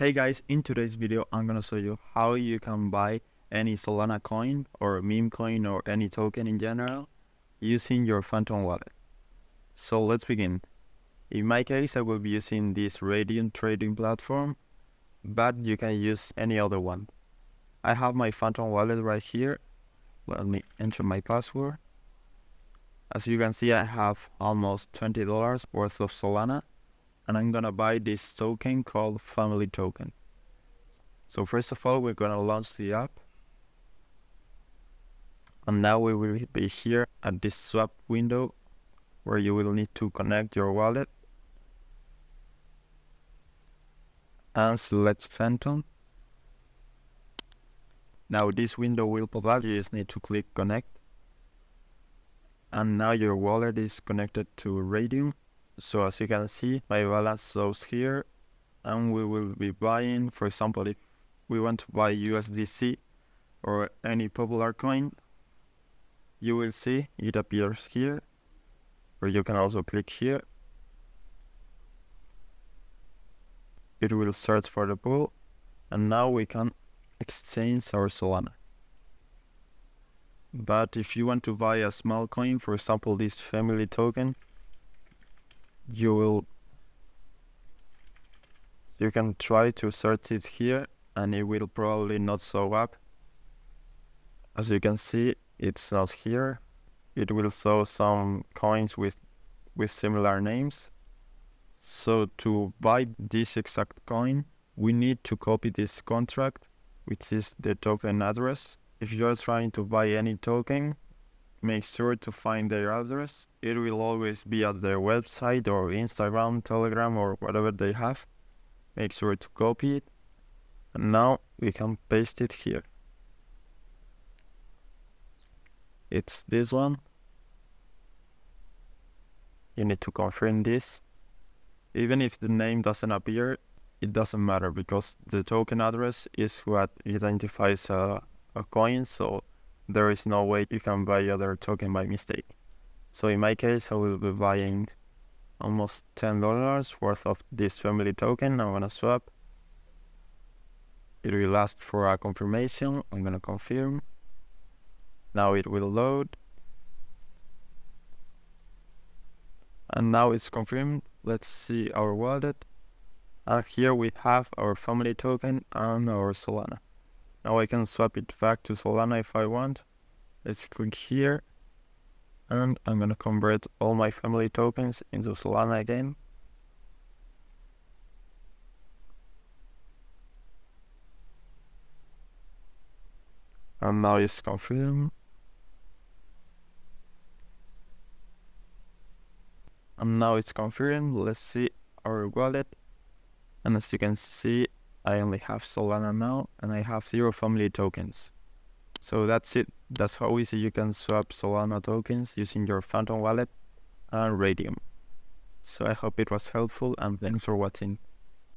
Hey guys, in today's video I'm gonna show you how you can buy any Solana coin or meme coin or any token in general using your Phantom wallet. So let's begin. In my case, I will be using this Radium trading platform, but you can use any other one. I have my Phantom wallet right here. Let me enter my password. As you can see, I have almost $20 worth of Solana, and I'm gonna buy this token called Family Token. So first of all, we're gonna launch the app. And now we will be here at this swap window where you will need to connect your wallet and select Phantom. Now this window will pop up, you just need to click connect. And now your wallet is connected to Radium. So as you can see, my balance shows here, and we will be buying, for example, if we want to buy USDC or any popular coin, you will see it appears here, or you can also click here. It will search for the pool, and now we can exchange our Solana. But if you want to buy a small coin, for example this family token, you can try to search it here and it will probably not show up. As you can see, it's not here. It will show some coins with similar names. So to buy this exact coin, we need to copy this contract, which is the token address. If you're trying to buy any token, make sure to find their address. It will always be at their website or Instagram, Telegram, or whatever they have. Make sure to copy it. And now we can paste it here. It's this one. You need to confirm this. Even if the name doesn't appear, it doesn't matter because the token address is what identifies a coin, so there is no way you can buy other token by mistake. So in my case, I will be buying almost $10 worth of this family token. I'm gonna swap. It will ask for a confirmation. I'm gonna confirm. Now it will load. And now it's confirmed. Let's see our wallet. And here we have our family token and our Solana. Now I can swap it back to Solana if I want. Let's click here. And I'm gonna convert all my family tokens into Solana again. And now it's confirmed. And now it's confirmed. Let's see our wallet. And as you can see, I only have Solana now, and I have 0 family tokens. So that's it. That's how easy you can swap Solana tokens using your Phantom wallet and Radium. So I hope it was helpful, and thanks for watching.